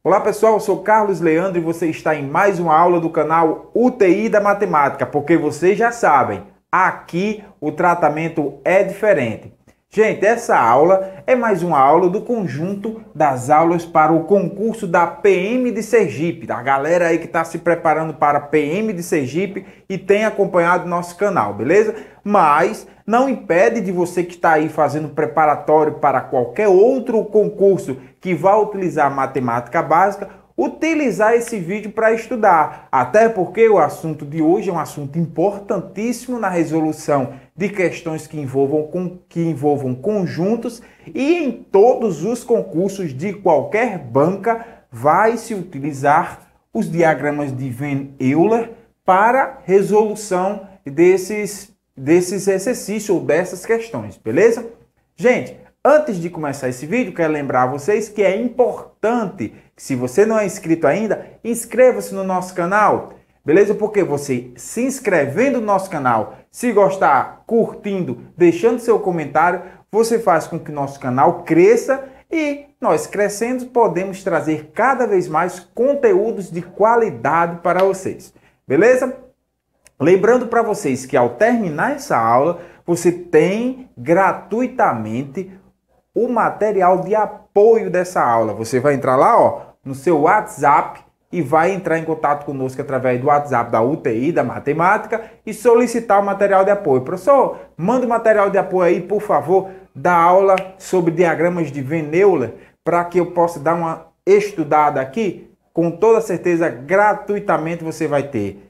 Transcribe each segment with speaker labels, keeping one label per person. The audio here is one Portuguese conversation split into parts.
Speaker 1: Olá pessoal, eu sou Carlos Leandro e você está em mais uma aula do canal UTI da Matemática, porque vocês já sabem, aqui o tratamento é diferente. Gente, essa aula é mais uma aula do conjunto das aulas para o concurso da PM de Sergipe, a galera aí que está se preparando para a PM de Sergipe e tem acompanhado nosso canal, beleza? Mas não impede de você que está aí fazendo preparatório para qualquer outro concurso que vá utilizar matemática básica, utilizar esse vídeo para estudar. Até porque o assunto de hoje é um assunto importantíssimo na resolução de questões que envolvam conjuntos e em todos os concursos de qualquer banca vai se utilizar os diagramas de Venn Euler para resolução desses exercícios ou dessas questões, beleza? Gente, antes de começar esse vídeo, quero lembrar a vocês que é importante que, se você não é inscrito ainda, inscreva-se no nosso canal, beleza? Porque você se inscrevendo no nosso canal, se gostar, curtindo, deixando seu comentário, você faz com que nosso canal cresça e nós crescendo podemos trazer cada vez mais conteúdos de qualidade para vocês, beleza? Lembrando para vocês que ao terminar essa aula, você tem gratuitamente o material de apoio dessa aula. Você vai entrar lá, ó, no seu WhatsApp e vai entrar em contato conosco através do WhatsApp da UTI, da Matemática, e solicitar o material de apoio. Professor, manda o material de apoio aí, por favor, da aula sobre diagramas de Venn Euler, para que eu possa dar uma estudada aqui. Com toda certeza, gratuitamente você vai ter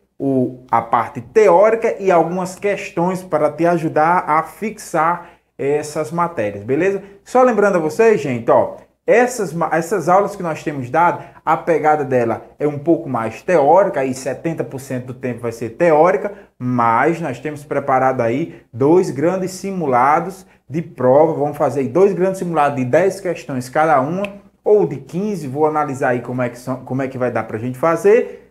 Speaker 1: a parte teórica e algumas questões para te ajudar a fixar essas matérias, beleza? Só lembrando a vocês, gente, ó, essas aulas que nós temos dado, a pegada dela é um pouco mais teórica, aí 70% do tempo vai ser teórica, mas nós temos preparado aí 2 grandes simulados de prova, vamos fazer 2 grandes simulados de 10 questões cada uma, ou de 15, vou analisar aí como é que vai dar para a gente fazer,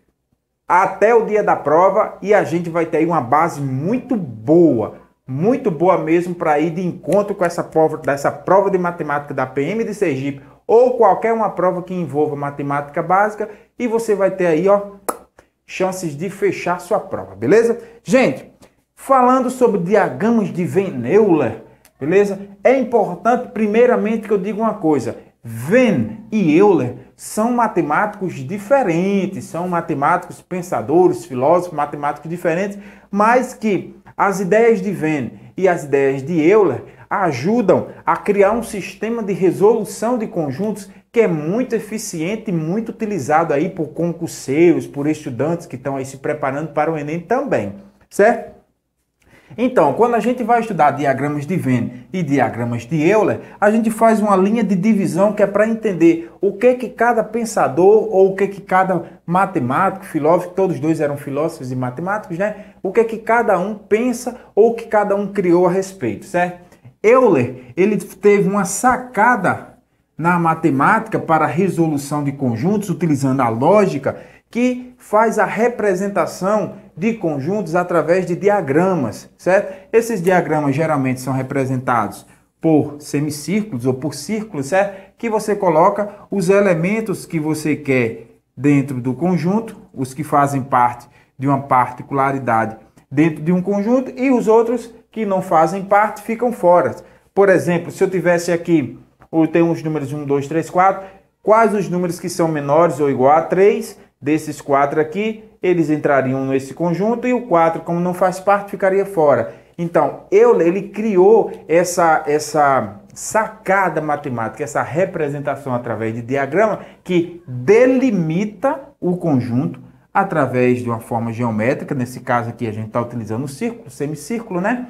Speaker 1: até o dia da prova, e a gente vai ter aí uma base muito boa mesmo para ir de encontro com essa prova de matemática da PM de Sergipe ou qualquer uma prova que envolva matemática básica, e você vai ter aí, ó, chances de fechar sua prova, beleza? Gente, falando sobre diagramas de Venn Euler, beleza? É importante primeiramente que eu diga uma coisa: Venn e Euler são matemáticos diferentes, são matemáticos pensadores, filósofos, matemáticos diferentes, mas que as ideias de Venn e as ideias de Euler ajudam a criar um sistema de resolução de conjuntos que é muito eficiente e muito utilizado aí por concurseiros, por estudantes que estão aí se preparando para o Enem também, certo? Então, quando a gente vai estudar diagramas de Venn e diagramas de Euler, a gente faz uma linha de divisão que é para entender o que cada pensador ou o que cada matemático, filósofo, todos dois eram filósofos e matemáticos, né? O que cada um pensa ou o que cada um criou a respeito, certo? Euler, ele teve uma sacada na matemática para a resolução de conjuntos utilizando a lógica, que faz a representação de conjuntos através de diagramas, certo? Esses diagramas geralmente são representados por semicírculos ou por círculos, certo? Que você coloca os elementos que você quer dentro do conjunto, os que fazem parte de uma particularidade dentro de um conjunto, e os outros que não fazem parte ficam fora. Por exemplo, se eu tivesse aqui, eu tenho os números 1, 2, 3, 4, quais os números que são menores ou igual a 3? Desses 4 aqui, eles entrariam nesse conjunto, e o 4, como não faz parte, ficaria fora. Então, ele criou essa sacada matemática, essa representação através de diagrama que delimita o conjunto através de uma forma geométrica. Nesse caso aqui a gente está utilizando o círculo, semicírculo, né?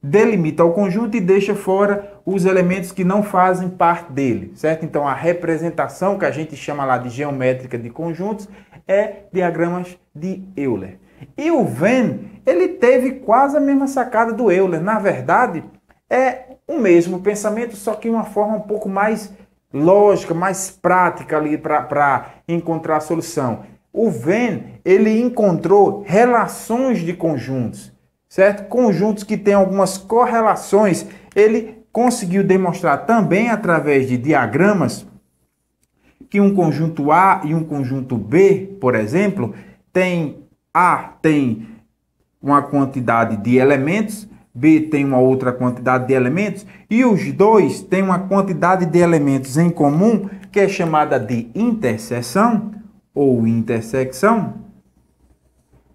Speaker 1: Delimita o conjunto e deixa fora os elementos que não fazem parte dele, certo? Então, a representação que a gente chama lá de geométrica de conjuntos é diagramas de Euler. E o Venn, ele teve quase a mesma sacada do Euler. Na verdade, é o mesmo pensamento, só que de uma forma um pouco mais lógica, mais prática ali para encontrar a solução. O Venn, ele encontrou relações de conjuntos, certo? Conjuntos que têm algumas correlações. Ele conseguiu demonstrar também através de diagramas que um conjunto A e um conjunto B, por exemplo, A tem uma quantidade de elementos, B tem uma outra quantidade de elementos, e os dois têm uma quantidade de elementos em comum, que é chamada de interseção ou intersecção,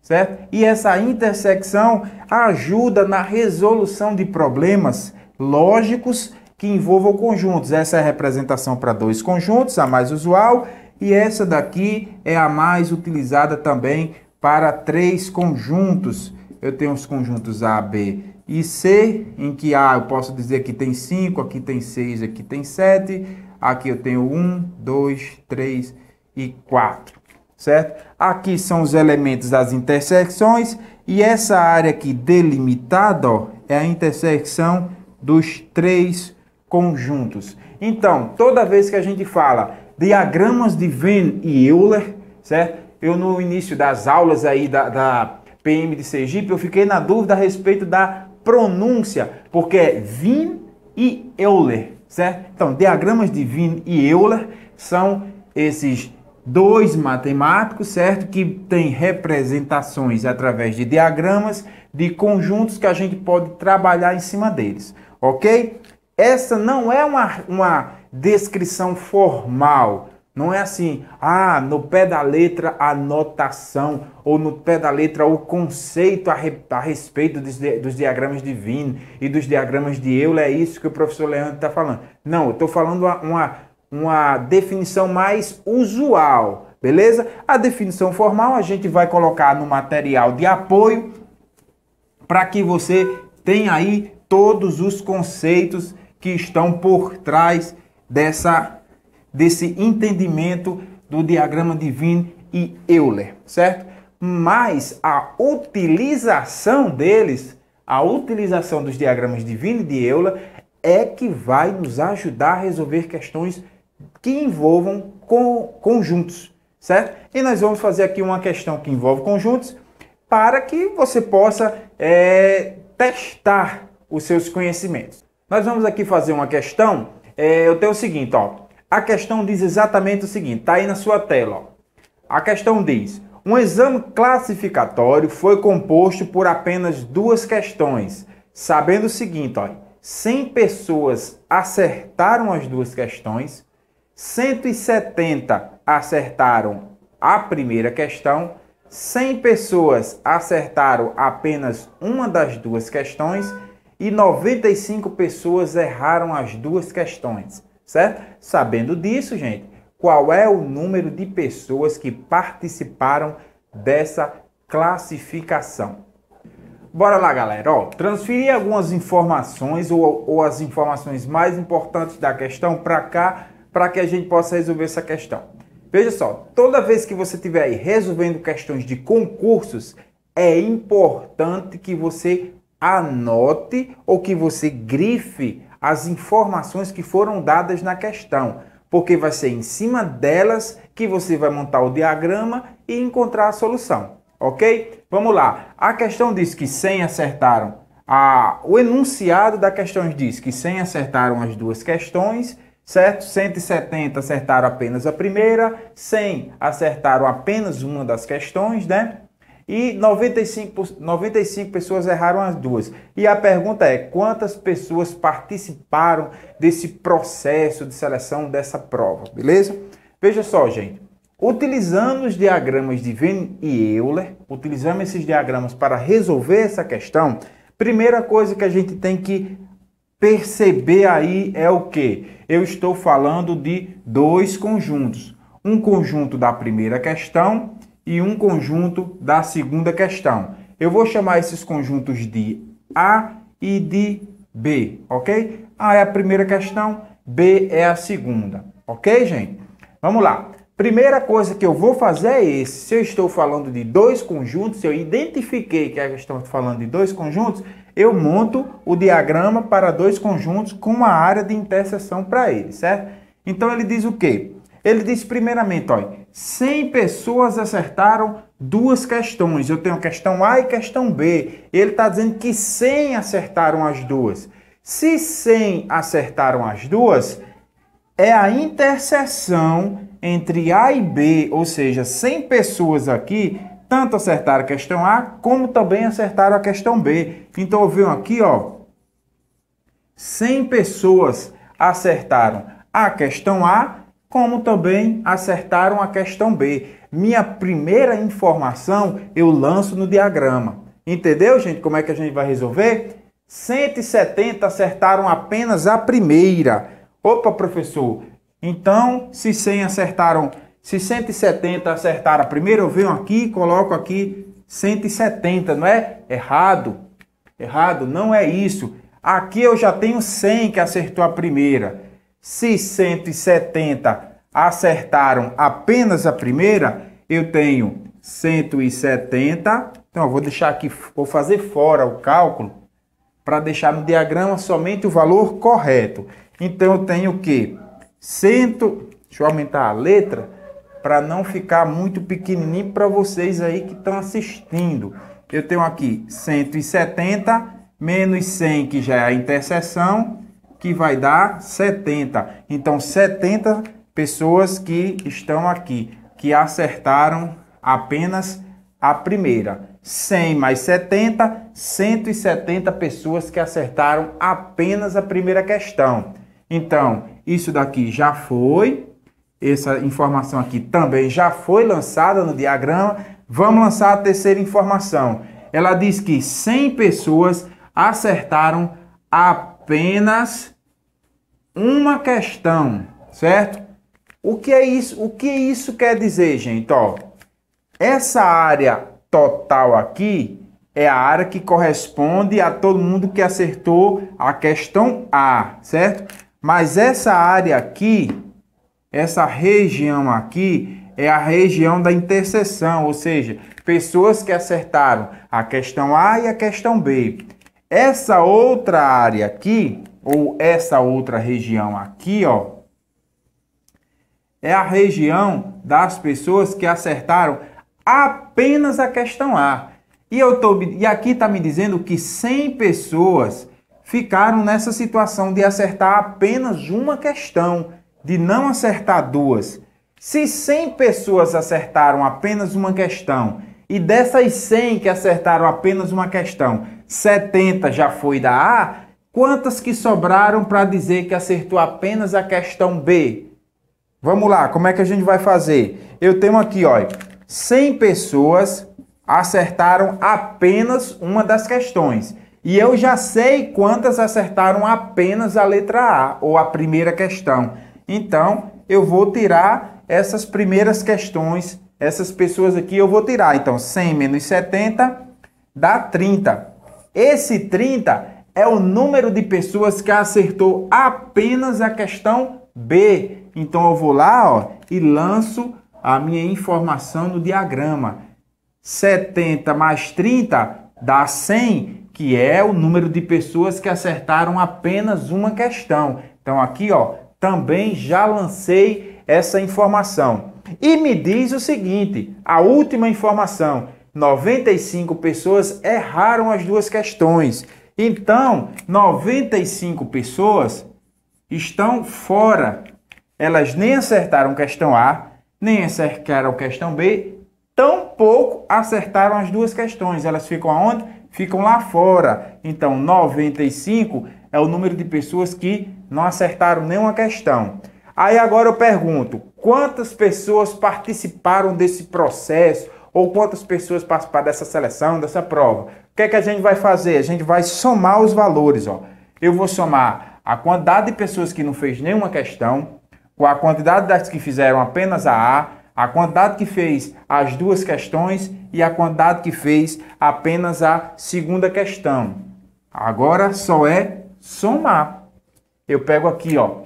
Speaker 1: certo? E essa intersecção ajuda na resolução de problemas lógicos que envolvam conjuntos. Essa é a representação para dois conjuntos, a mais usual, e essa daqui é a mais utilizada também para três conjuntos. Eu tenho os conjuntos A, B e C, em que A eu posso dizer que tem 5, aqui tem 6, aqui tem 7, aqui eu tenho 1, 2, 3 e 4, certo? Aqui são os elementos das intersecções e essa área aqui delimitada, ó, é a intersecção dos três conjuntos. Então, toda vez que a gente fala diagramas de Venn e Euler, certo? Eu no início das aulas aí da PM de Sergipe, eu fiquei na dúvida a respeito da pronúncia, porque é Venn e Euler, certo? Então, diagramas de Venn e Euler são esses dois matemáticos, certo? Que têm representações através de diagramas de conjuntos que a gente pode trabalhar em cima deles, ok? Essa não é uma descrição formal. Não é assim, no pé da letra a notação, ou no pé da letra o conceito a respeito dos diagramas de Venn e dos diagramas de Euler, é isso que o professor Leandro está falando. Não, eu estou falando uma definição mais usual, beleza? A definição formal a gente vai colocar no material de apoio para que você tenha aí todos os conceitos que estão por trás desse entendimento do diagrama de Venn e Euler, certo? Mas a utilização deles, a utilização dos diagramas de Venn e de Euler é que vai nos ajudar a resolver questões que envolvam conjuntos, certo? E nós vamos fazer aqui uma questão que envolve conjuntos para que você possa testar os seus conhecimentos. Nós vamos aqui fazer uma questão, eu tenho o seguinte, ó. A questão diz exatamente o seguinte, tá aí na sua tela, ó. A questão diz, um exame classificatório foi composto por apenas duas questões, sabendo o seguinte, ó, 100 pessoas acertaram as duas questões, 170 acertaram a primeira questão, 100 pessoas acertaram apenas uma das duas questões e 95 pessoas erraram as duas questões, certo? Sabendo disso, gente, qual é o número de pessoas que participaram dessa classificação? Bora lá, galera. Ó, transferir algumas informações ou as informações mais importantes da questão para cá, para que a gente possa resolver essa questão. Veja só, toda vez que você estiver aí resolvendo questões de concursos, é importante que você anote ou que você grife as informações que foram dadas na questão, porque vai ser em cima delas que você vai montar o diagrama e encontrar a solução, ok? Vamos lá, a questão diz que 100 acertaram, o enunciado da questão diz que 100 acertaram as duas questões, certo? 170 acertaram apenas a primeira, 100 acertaram apenas uma das questões, né? E 95 pessoas erraram as duas. E a pergunta é, quantas pessoas participaram desse processo de seleção dessa prova, beleza? Veja só, gente. Utilizando os diagramas de Venn e Euler, utilizando esses diagramas para resolver essa questão, primeira coisa que a gente tem que perceber aí é o quê? Eu estou falando de dois conjuntos. Um conjunto da primeira questão e um conjunto da segunda questão. Eu vou chamar esses conjuntos de A e de B, ok? A é a primeira questão, B é a segunda, ok, gente? Vamos lá. Primeira coisa que eu vou fazer é esse. Se eu estou falando de dois conjuntos, se eu identifiquei que a questão está falando de dois conjuntos, eu monto o diagrama para dois conjuntos com uma área de interseção para eles, certo? Então ele diz o quê? Ele diz primeiramente, olha, 100 pessoas acertaram duas questões. Eu tenho questão A e questão B. Ele está dizendo que 100 acertaram as duas. Se 100 acertaram as duas, é a interseção entre A e B, ou seja, 100 pessoas aqui, tanto acertaram a questão A, como também acertaram a questão B. Então, eu venho aqui, ó, 100 pessoas acertaram a questão A, como também acertaram a questão B. Minha primeira informação eu lanço no diagrama. Entendeu, gente? Como é que a gente vai resolver? 170 acertaram apenas a primeira. Opa, professor. Então, se 170 acertaram a primeira, eu venho aqui e coloco aqui 170, não é? Errado. Errado, não é isso. Aqui eu já tenho 100 que acertou a primeira. Se 170 acertaram apenas a primeira, eu tenho 170. Então, eu vou deixar aqui, vou fazer fora o cálculo para deixar no diagrama somente o valor correto. Então, eu tenho o quê? Deixa eu aumentar a letra para não ficar muito pequenininho para vocês aí que estão assistindo. Eu tenho aqui 170 menos 100, que já é a interseção, que vai dar 70. Então, 70 pessoas que estão aqui, que acertaram apenas a primeira. 100 mais 70, 170 pessoas que acertaram apenas a primeira questão. Então, isso daqui já foi, essa informação aqui também já foi lançada no diagrama. Vamos lançar a terceira informação. Ela diz que 100 pessoas acertaram apenas uma questão, certo? O que é isso? O que isso quer dizer, gente? Ó, essa área total aqui é a área que corresponde a todo mundo que acertou a questão A, certo? Mas essa área aqui, essa região aqui, é a região da interseção, ou seja, pessoas que acertaram a questão A e a questão B. Essa outra área aqui, ou essa outra região aqui, ó, é a região das pessoas que acertaram apenas a questão A. E aqui está me dizendo que 100 pessoas ficaram nessa situação de acertar apenas uma questão, de não acertar duas. Se 100 pessoas acertaram apenas uma questão, e dessas 100 que acertaram apenas uma questão, 70 já foi da A, quantas que sobraram para dizer que acertou apenas a questão B? Vamos lá, como é que a gente vai fazer? Eu tenho aqui, ó, 100 pessoas acertaram apenas uma das questões. E eu já sei quantas acertaram apenas a letra A, ou a primeira questão. Então, eu vou tirar essas primeiras questões, essas pessoas aqui eu vou tirar. Então, 100 menos 70 dá 30. Esse 30 é o número de pessoas que acertou apenas a questão B. Então, eu vou lá, ó, e lanço a minha informação no diagrama. 70 mais 30 dá 100, que é o número de pessoas que acertaram apenas uma questão. Então, aqui, ó, também já lancei essa informação. E me diz o seguinte, a última informação, 95 pessoas erraram as duas questões. Então, 95 pessoas estão fora. Elas nem acertaram questão A, nem acertaram questão B, tampouco acertaram as duas questões. Elas ficam aonde? Ficam lá fora. Então, 95 é o número de pessoas que não acertaram nenhuma questão. Aí agora eu pergunto, quantas pessoas participaram desse processo? Ou quantas pessoas participaram dessa seleção, dessa prova? O que é que a gente vai fazer? A gente vai somar os valores, ó. Eu vou somar a quantidade de pessoas que não fez nenhuma questão, com a quantidade das que fizeram apenas a quantidade que fez as duas questões e a quantidade que fez apenas a segunda questão. Agora só é somar. Eu pego aqui, ó,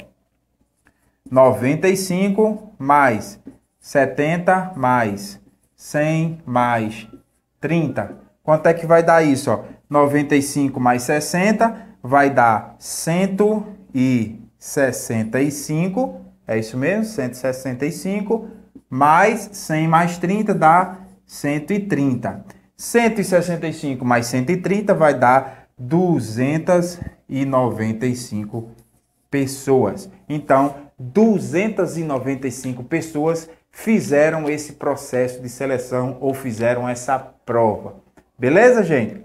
Speaker 1: 95 mais 70 mais 100 mais 30. Quanto é que vai dar isso, ó? 95 mais 60 vai dar 165. É isso mesmo? 165 mais 100 mais 30 dá 130. 165 mais 130 vai dar 295 pessoas. Então, 295 pessoas fizeram esse processo de seleção ou fizeram essa prova. Beleza, gente?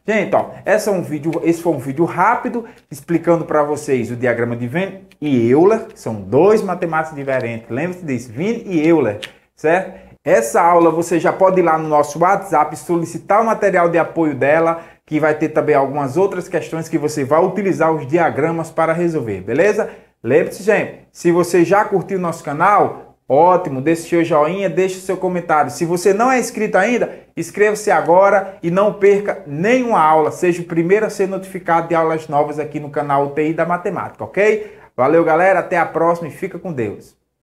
Speaker 1: Gente, ó, esse foi um vídeo rápido explicando para vocês o diagrama de Venn e Euler. São dois matemáticos diferentes. Lembre-se disso, Venn e Euler, certo? Essa aula você já pode ir lá no nosso WhatsApp solicitar o material de apoio dela, que vai ter também algumas outras questões que você vai utilizar os diagramas para resolver, beleza? Lembre-se, gente, se você já curtiu o nosso canal, ótimo, deixe seu joinha, deixe seu comentário. Se você não é inscrito ainda, inscreva-se agora e não perca nenhuma aula. Seja o primeiro a ser notificado de aulas novas aqui no canal UTI da Matemática, ok? Valeu, galera, até a próxima e fica com Deus.